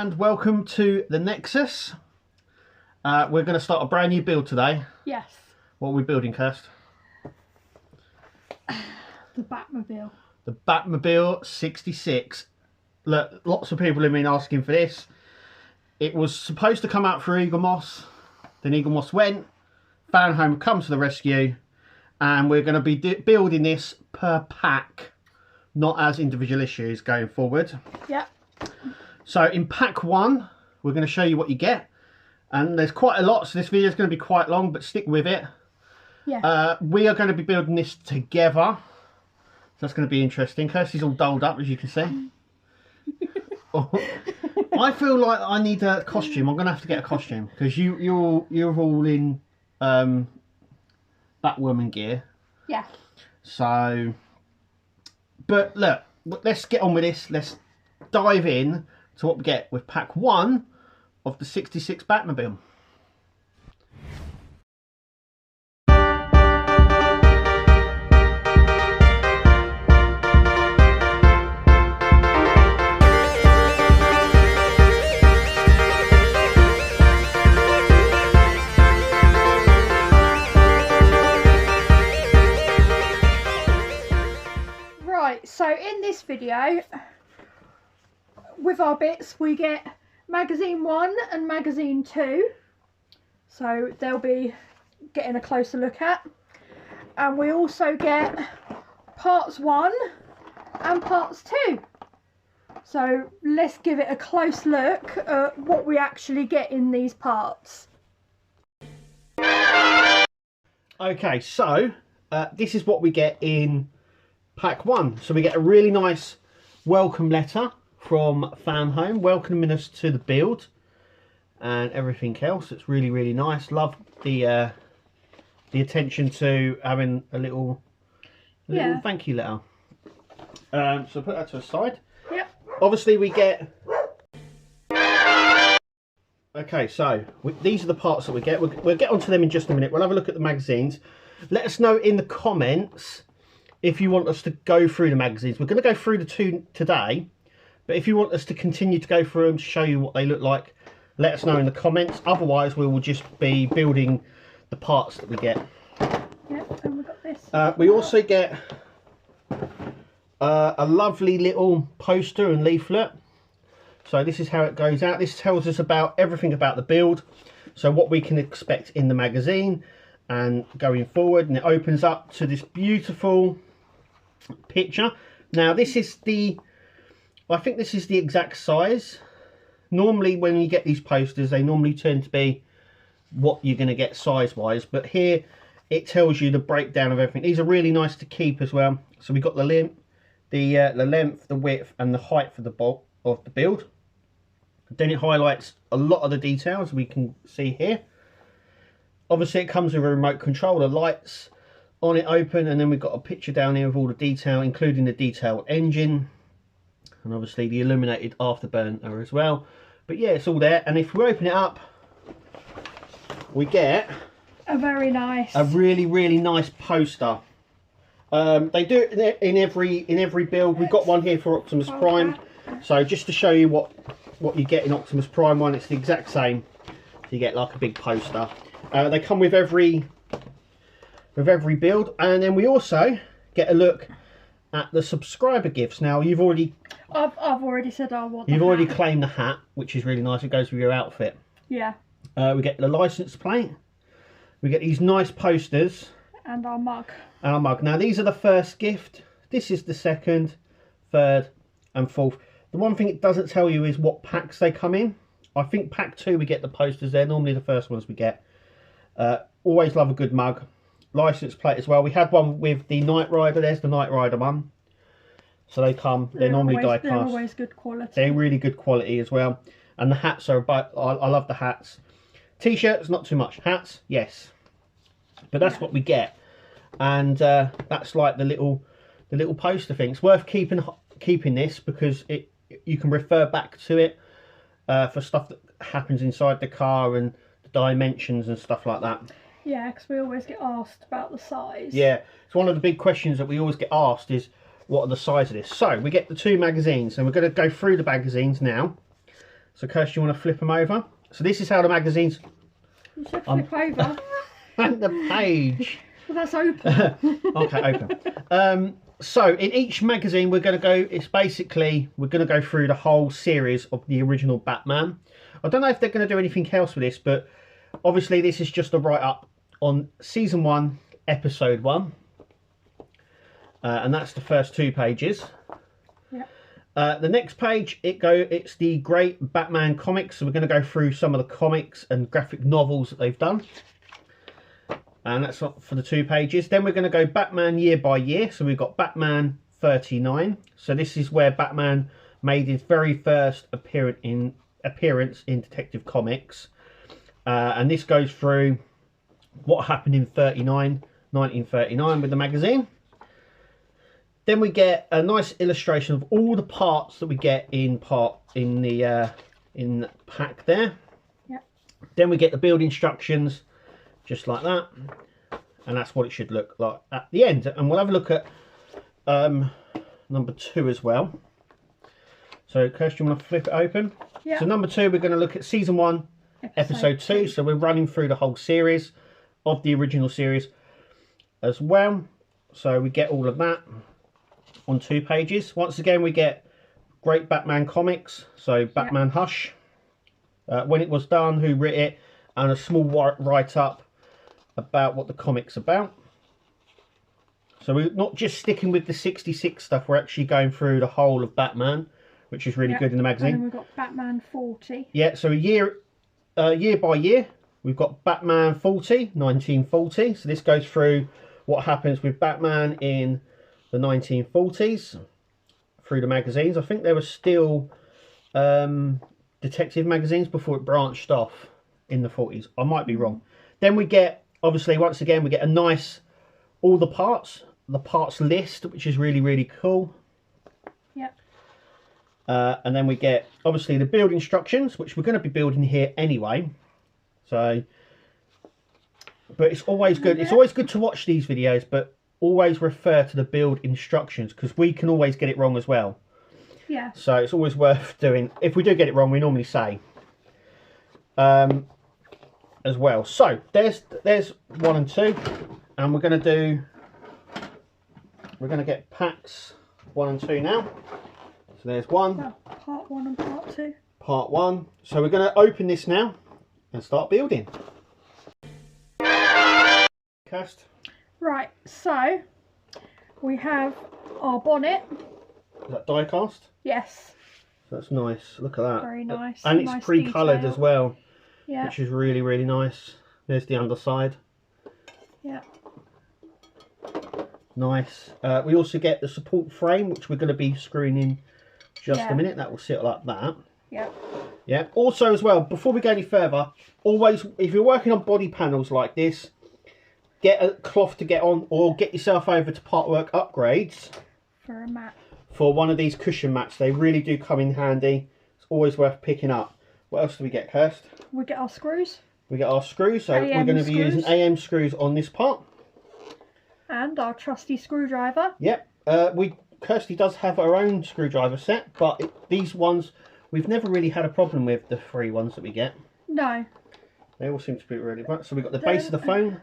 and welcome to the Nexus. We're going to start a brand new build today. Yes. What are we building, Kirst? The Batmobile. The Batmobile 66. Look, lots of people have been asking for this. It was supposed to come out for Eagle Moss. Then Eagle Moss went. Fanhome comes to the rescue. And we're going to be building this per pack, not as individual issues going forward. Yep. So in pack 1, we're going to show you what you get. And there's quite a lot, so this video is going to be quite long, but stick with it. Yeah. We are going to be building this together. So that's going to be interesting. Kirsty's all dolled up, as you can see. I feel like I need a costume. I'm going to have to get a costume because you're all in Batwoman gear. Yeah. So, but look, let's get on with this. Let's dive in to what we get with pack 1 of the 66 Batmobile. Right, so in this video, with our bits, we get magazine 1 and magazine 2. So they'll be getting a closer look at. And we also get parts 1 and parts 2. So let's give it a close look at what we actually get in these parts. Okay, so this is what we get in pack 1. So we get a really nice welcome letter from Fanhome welcoming us to the build and everything else. It's really, really nice. Love the attention to having a little thank you letter. So put that to the side. Yep. Obviously we get... Okay, so these are the parts that we get. We'll get onto them in just a minute. We'll have a look at the magazines. Let us know in the comments if you want us to go through the magazines. We're going to go through the 2 today, but if you want us to continue to go through them to show you what they look like, let us know in the comments. Otherwise, we will just be building the parts that we get. Yep, and we've got this. We also get a lovely little poster and leaflet. So this is how it goes out. This tells us about everything about the build. So what we can expect in the magazine and going forward. And it opens up to this beautiful picture. Now this is I think this is the exact size. Normally when you get these posters, they normally tend to be what you're going to get size wise, but here it tells you the breakdown of everything. These are really nice to keep as well. So we've got the length, the width and the height for the bulk of the build. Then it highlights a lot of the details we can see here. Obviously it comes with a remote control, the lights on it open, and then we've got a picture down here of all the detail, including the detailed engine and obviously the illuminated afterburner as well. But yeah, it's all there. And if we open it up, we get a really, really nice poster. They do it in every build. We've got one here for Optimus Prime. So just to show you what you get in Optimus Prime one, it's the exact same. So you get like a big poster. They come with every build, and then we also get a look at the subscriber gifts. Now I've already said I want. You've already claimed the hat, which is really nice. It goes with your outfit. Yeah. We get the license plate. We get these nice posters. And our mug. Now these are the first gift. This is the second, third, and fourth. The one thing it doesn't tell you is what packs they come in. I think pack 2 we get the posters. They're normally the first ones we get. Always love a good mug. License plate as well. We had one with the Knight Rider. There's the Knight Rider one. So they come. They're normally die cast. They're always good quality. They're really good quality as well. And the hats are about. I love the hats. T-shirts, not too much. Hats, yes. But that's what we get. And that's like the little poster thing. It's worth keeping this because you can refer back to it for stuff that happens inside the car and the dimensions and stuff like that. Yeah, because we always get asked about the size. Yeah, it's one of the big questions that we always get asked is what are the size of this. So we get the 2 magazines, and we're going to go through the magazines now. So Kirsty, you want to flip them over? So this is how the magazines... You should flip over. And the page. Well, that's open. Okay, open. So in each magazine we're going to go, it's basically, we're going to go through the whole series of the original Batman. I don't know if they're going to do anything else with this, but obviously this is just a write-up on season 1, episode 1. And that's the first 2 pages. Yeah. The next page, it's the Great Batman comics. So we're going to go through some of the comics and graphic novels that they've done. And that's for the 2 pages. Then we're going to go Batman year by year. So we've got Batman 39. So this is where Batman made his very first appearance in Detective Comics. And this goes through what happened in 1939 with the magazine. Then we get a nice illustration of all the parts that we get in the pack there. Yep. Then we get the build instructions, just like that, and that's what it should look like at the end. And we'll have a look at number 2 as well. So Kirsty, you want to flip it open? Yeah. So number 2, we're going to look at season 1, episode 2. So we're running through the whole series of the original series as well. So we get all of that on 2 pages. Once again, we get Great Batman comics. So Batman Hush, when it was done, who wrote it, and a small write-up about what the comic's about. So we're not just sticking with the 66 stuff, we're actually going through the whole of Batman, which is really good in the magazine. And then we've got Batman 40. Yeah, so year by year, we've got Batman 40, 1940. So this goes through what happens with Batman in the 1940s through the magazines. I think there were still detective magazines before it branched off in the 40s. I might be wrong. Then we get, obviously, once again, we get a nice, all the parts list, which is really, really cool. Yep. And then we get, obviously, the build instructions, which we're going to be building here anyway. So, but it's always good. It's always good to watch these videos, but always refer to the build instructions, because we can always get it wrong as well. Yeah. So it's always worth doing. If we do get it wrong, we normally say as well. So there's 1 and 2, and we're going to get packs 1 and 2 now. So there's 1. Oh, part 1 and part 2. Part 1. So we're going to open this now and start building. Cast. Right, so we have our bonnet. Is that die cast? Yes. That's nice. Look at that. Very nice. And it's nice pre-coloured detail. as well. Yeah. Which is really, really nice. There's the underside. Yeah. Nice. We also get the support frame, which we're going to be screwing in just a minute. That will sit like that. Yeah. Yeah. Also as well, before we go any further, always, if you're working on body panels like this, get a cloth to get on, or get yourself over to Partwork Upgrades For a mat. for one of these cushion mats. They really do come in handy. It's always worth picking up. What else do we get, Kirst? We get our screws. We get our screws. So we're AM going to be using AM screws on this part. And our trusty screwdriver. Yep. Kirsty does have her own screwdriver set, but these ones we've never really had a problem with, the free ones that we get. No. They all seem to be really right. So we've got the base of the phone.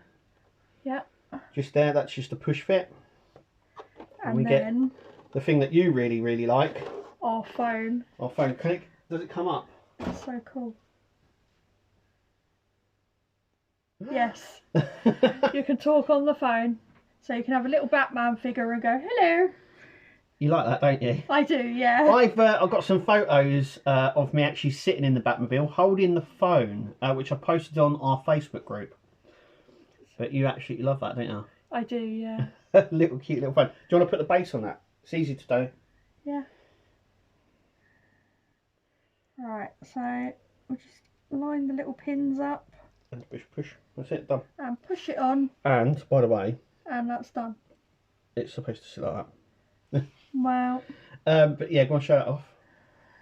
Yep. Just there, that's just a push fit. And we then get the thing that you really, really like. our phone. Our phone. Does it come up? That's so cool. Yes. You can talk on the phone. So you can have a little Batman figure and go, hello. You like that, don't you? I do, yeah. I've got some photos of me actually sitting in the Batmobile holding the phone, which I posted on our Facebook group. But you absolutely love that, don't you? I do, yeah. Little cute little phone. Do you want to put the base on that? It's easy to do. Yeah. Right, so we'll just line the little pins up. And push. That's it, done. And push it on. And, by the way, And that's done. it's supposed to sit like that. Wow. But yeah, go on, show it off.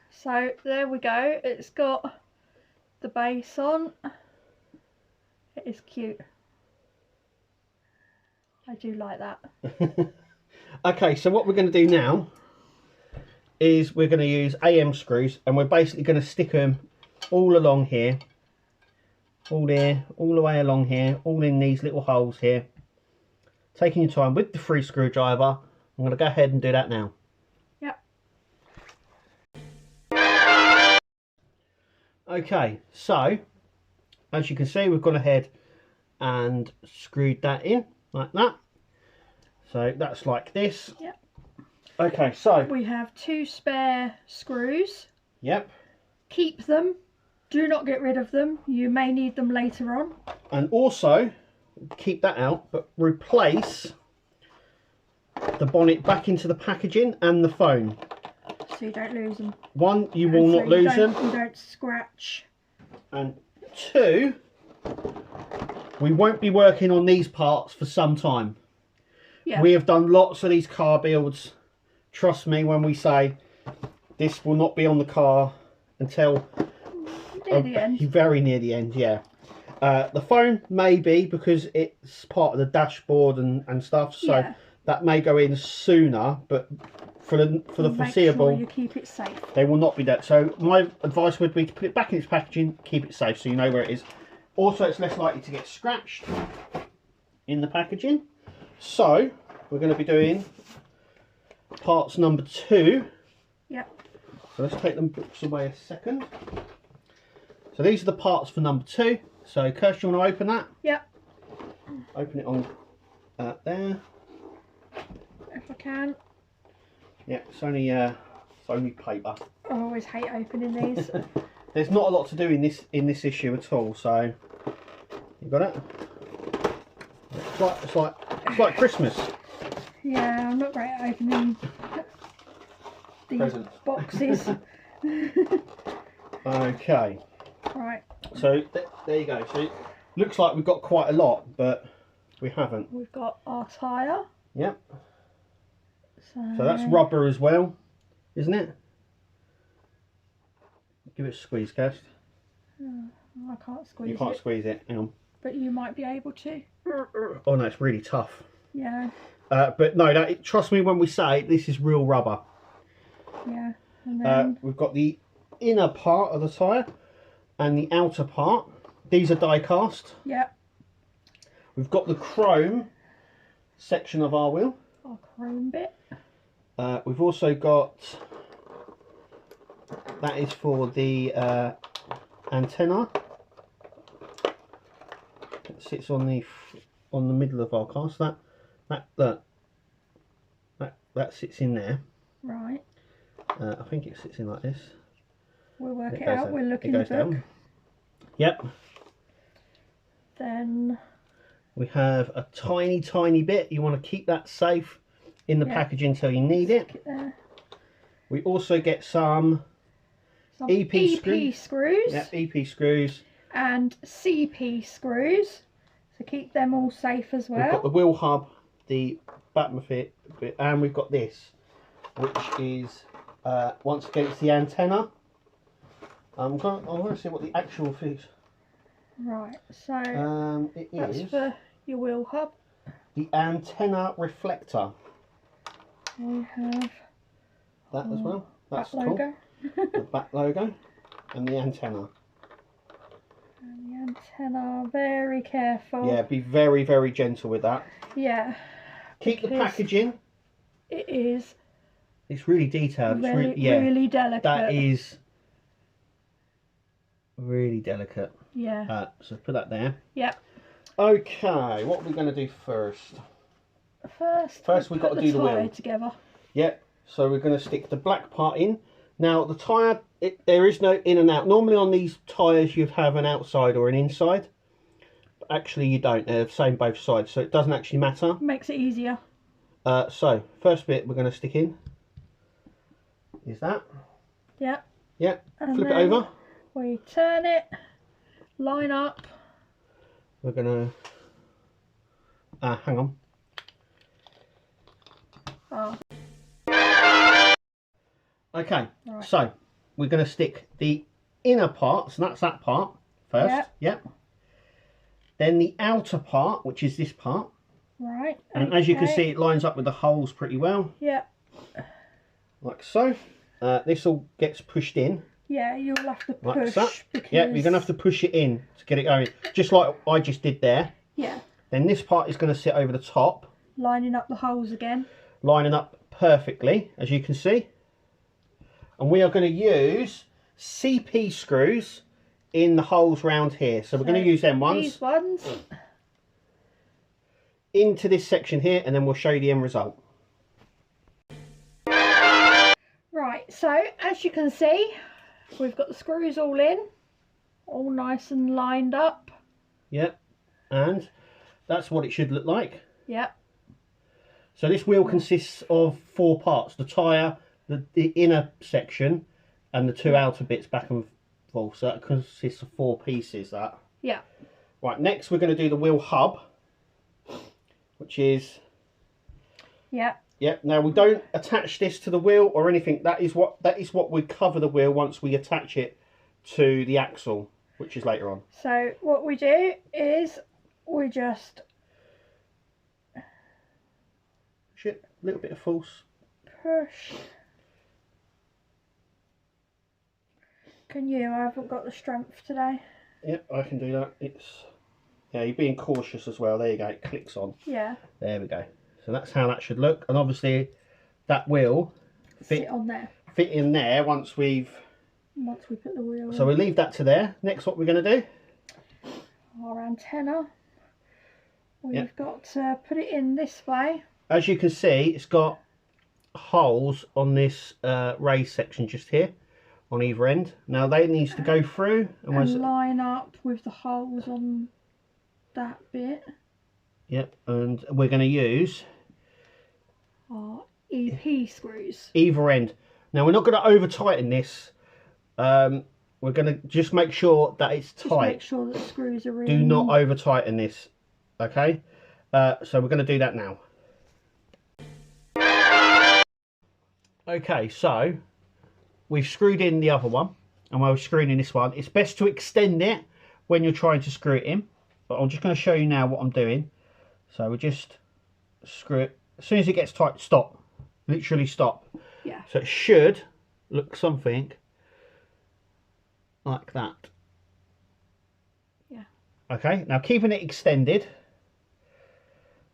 So there we go. It's got the base on. It is cute. I do like that. Okay, so what we're going to do now is we're going to use AM screws, and we're basically going to stick them all along here, all there, all the way along here, all in these little holes here. Taking your time with the 3 screwdriver. I'm going to go ahead and do that now. Yep. Okay, so as you can see, we've gone ahead and screwed that in like that. So that's like this. Yep. Okay, so we have 2 spare screws. Yep. Keep them. Do not get rid of them. You may need them later on. And also, keep that out, but replace the bonnet back into the packaging and the phone. So you don't lose them. 1, you will not lose them. You don't scratch. And 2, we won't be working on these parts for some time. Yeah. We have done lots of these car builds. Trust me when we say this will not be on the car until near the end. Very near the end, yeah. The phone may be, because it's part of the dashboard and stuff, so yeah. that may go in sooner, but for the foreseeable, make sure you keep it safe. They will not be that. So my advice would be to put it back in its packaging, keep it safe so you know where it is. Also, it's less likely to get scratched in the packaging. So we're going to be doing parts number 2. Yep. So let's take them books away a second. So these are the parts for number 2. So Kirsty, you want to open that? Yep. Open it on there. If I can. Yeah, it's only paper. I always hate opening these. There's not a lot to do in this issue at all. So you got it. It's like Christmas. Yeah, I'm not great at opening these Presents. boxes. Okay. Right. So there you go. So it looks like we've got quite a lot, but we haven't. We've got our tyre. Yep. So that's rubber as well, isn't it? Give it a squeeze, Kirst. I can't squeeze it. You can't squeeze it. Hang on. But you might be able to. Oh no, it's really tough. Yeah. But no, trust me when we say this is real rubber. Yeah. And then we've got the inner part of the tyre and the outer part. These are die cast. Yep. We've got the chrome section of our wheel. Our chrome bit. We've also got, that is for the antenna. It sits on the middle of our car. So that sits in there. Right. I think it sits in like this. We'll work it out. We'll look in the book. Down. Yep. Then we have a tiny bit. You want to keep that safe in the packaging until you need it. There. We also get some EP screws. Yeah, EP screws. And CP screws. So keep them all safe as well. We've got the wheel hub, the Batmobile bit, and we've got this, which is once again it's the antenna. I'm going to see what the actual is. Right, so that's for your wheel hub. The antenna reflector. We have that as well. That's back logo. Cool. The back logo and the antenna. And the antenna, very careful. Yeah, be very gentle with that. Yeah. Keep the packaging. It is. It's really detailed. Really, it's really delicate. That is really delicate. Yeah. So put that there. Yep. Okay, what are we going to do first? First we've got to do the wheel together. Yep. So we're going to stick the black part in. Now the tyre, there is no in and out. Normally on these tyres you'd have an outside or an inside. But actually you don't. They're the same both sides, so it doesn't actually matter. Makes it easier. So first bit we're going to stick in is that. Yep. Yep. And Flip it over. We turn it, line up. We're going to hang on. Oh. Okay, Right. So we're going to stick the inner part, so that's that part first. Yep. Then the outer part, which is this part. Right. And as you can see, it lines up with the holes pretty well. Yep. Like so. This all gets pushed in. Yeah, you'll have to like push. that. Because... Yeah, you're going to have to push it in to get it going, just like I just did there. Yeah. Then this part is going to sit over the top. Lining up the holes again. Lining up perfectly, as you can see. And we are going to use CP screws in the holes round here. So we're going to use them ones. These ones. Into this section here, and then we'll show you the end result. Right, so as you can see, we've got the screws all in. All nice and lined up. Yep. And that's what it should look like. Yep. So this wheel consists of 4 parts. The tyre, the inner section, and the 2 outer bits back and forth. So that consists of 4 pieces, that. Yeah. Right, next we're going to do the wheel hub, which is... Yeah. Yep. Now we don't attach this to the wheel or anything. That is what we cover the wheel once we attach it to the axle, which is later on. So what we do is we just push it, a little bit of force. Push. Can you? I haven't got the strength today. Yep, I can do that. Yeah, you're being cautious as well. There you go. It clicks on. Yeah. There we go. So that's how that should look, and obviously that will fit on there. Fit in there once we put the wheel in. So we leave that to there. Next, what we're going to do? Our antenna. We've got to put it in this way. As you can see, it's got holes on this raised section just here, on either end. Now they needs to go through and line up with the holes on that bit. Yep, and we're going to use our EP screws. Either end. Now we're not going to over tighten this. We're going to just make sure that it's tight. Just make sure that the screws are in. Do not over tighten this. Okay, so we're going to do that now. Okay, so we've screwed in the other one, and while we're screwing in this one, it's best to extend it when you're trying to screw it in. But I'm just going to show you now what I'm doing. So we just screw it. As soon as it gets tight, stop. Literally stop. Yeah. So it should look something like that. Yeah. Okay, now keeping it extended,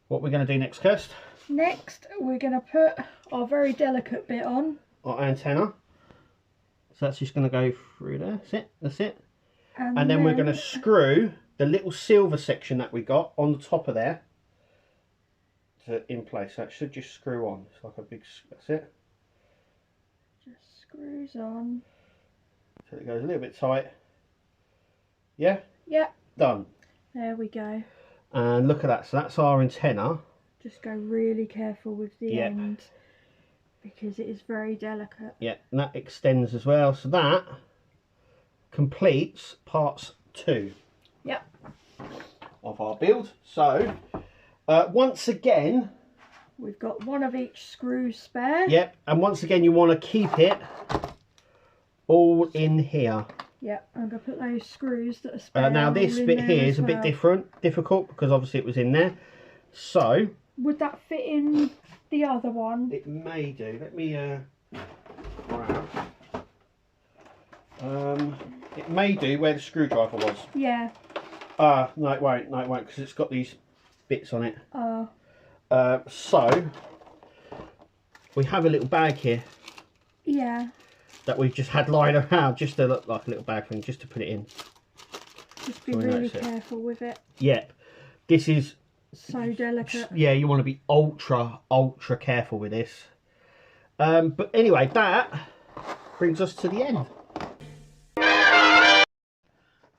what we're going to do next, Kirst? Next, we're going to put our very delicate bit on. Our antenna. So that's just going to go through there. That's it. That's it. And then we're going to screw the little silver section that we got on the top of there in place. So it should just screw on. It's like a big, that's it. Just screws on. So it goes a little bit tight. Yeah? Yeah. Done. There we go. And look at that. So that's our antenna. Just go really careful with the end because it is very delicate. Yeah, and that extends as well. So that completes parts 2. Yep. Of our build. So once again, we've got one of each screw spare. Yep, and once again you want to keep it all in here. Yep, I'm going to put those screws that are spare. Now this bit here is a bit difficult because obviously it was in there. So would that fit in the other one? It may do. Let me it may do where the screwdriver was. Yeah. No it won't. No it won't because it's got these bits on it. So we have a little bag here. Yeah. That we've just had lying around just to look like a little bag thing, just to put it in. Just be really careful with it. Yep. This is so delicate. Yeah, you want to be ultra careful with this. But anyway, that brings us to the end.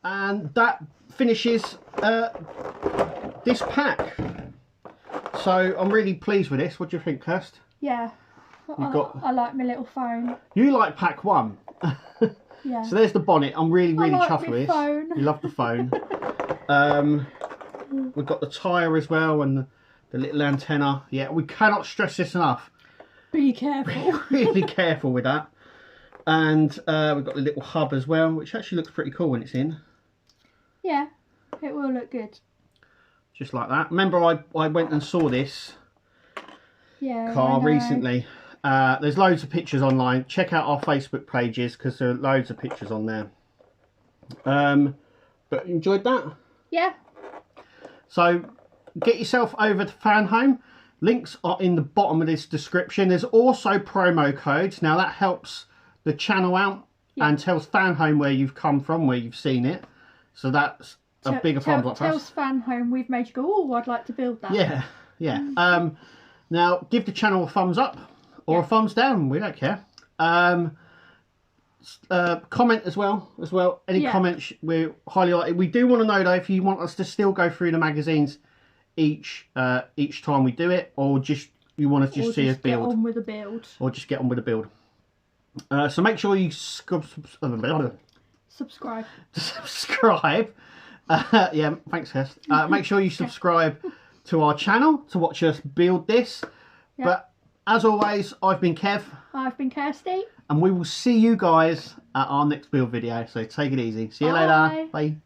And that finishes this pack. So I'm really pleased with this. What do you think, Kirst? Yeah. I like my little phone. You like pack 1. Yeah. So there's the bonnet. I'm really chuffed with this. Phone. You love the phone. We've got the tyre as well and the little antenna. Yeah, we cannot stress this enough. Be careful. Really careful with that. And we've got the little hub as well, which actually looks pretty cool when it's in. Yeah, it will look good. Just like that. Remember I went and saw this car recently, There's loads of pictures online. Check out our Facebook pages because there are loads of pictures on there. But enjoyed that? Yeah. So get yourself over to Fanhome. Links are in the bottom of this description. There's also promo codes. Now that helps the channel out and tells Fanhome where you've come from, where you've seen it. So that's a bigger thumbs up for us. Tells Fanhome we've made you go, oh, I'd like to build that. Yeah, yeah. Now give the channel a thumbs up or a thumbs down. We don't care. Comment as well. Any comments we're highly likely. We do want to know though if you want us to still go through the magazines each time we do it, or just you want to just see us build. Get on with the build. Or just get on with the build. So make sure you subscribe. Subscribe. Yeah, thanks, Hess. Make sure you subscribe to our channel to watch us build this. Yep. But as always, I've been Kev. I've been Kirsty. And we will see you guys at our next build video. So take it easy. See you later. Bye.